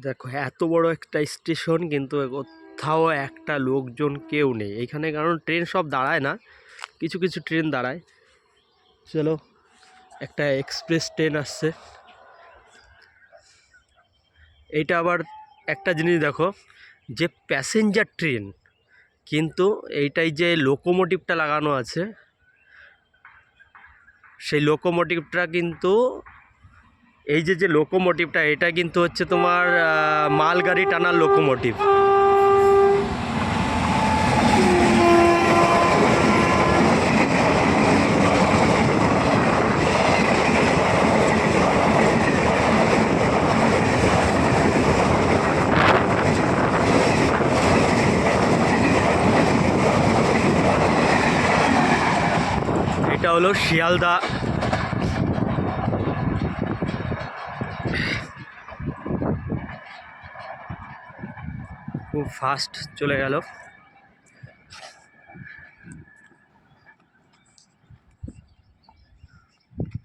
দেখো এত বড় একটা স্টেশন কিন্তু কোথাও একটা লোকজন কেউ নেই এইখানে, কারণ ট্রেন সব দাঁড়ায় না, কিছু কিছু ট্রেন দাঁড়ায়। চলো, একটা এক্সপ্রেস ট্রেন আসছে। এইটা আবার একটা জিনিস দেখো, যে প্যাসেঞ্জার ট্রেন, কিন্তু এইটাই যে লোকোমোটিভটা লাগানো আছে, সেই লোকোমোটিভটা কিন্তু এই যে লোকোমোটিভটা, এটা কিন্তু হচ্ছে তোমার মালগাড়ি টানার লোকোমোটিভ। এটা হলো শিয়ালদা। খুব ফাস্ট চলে গেল।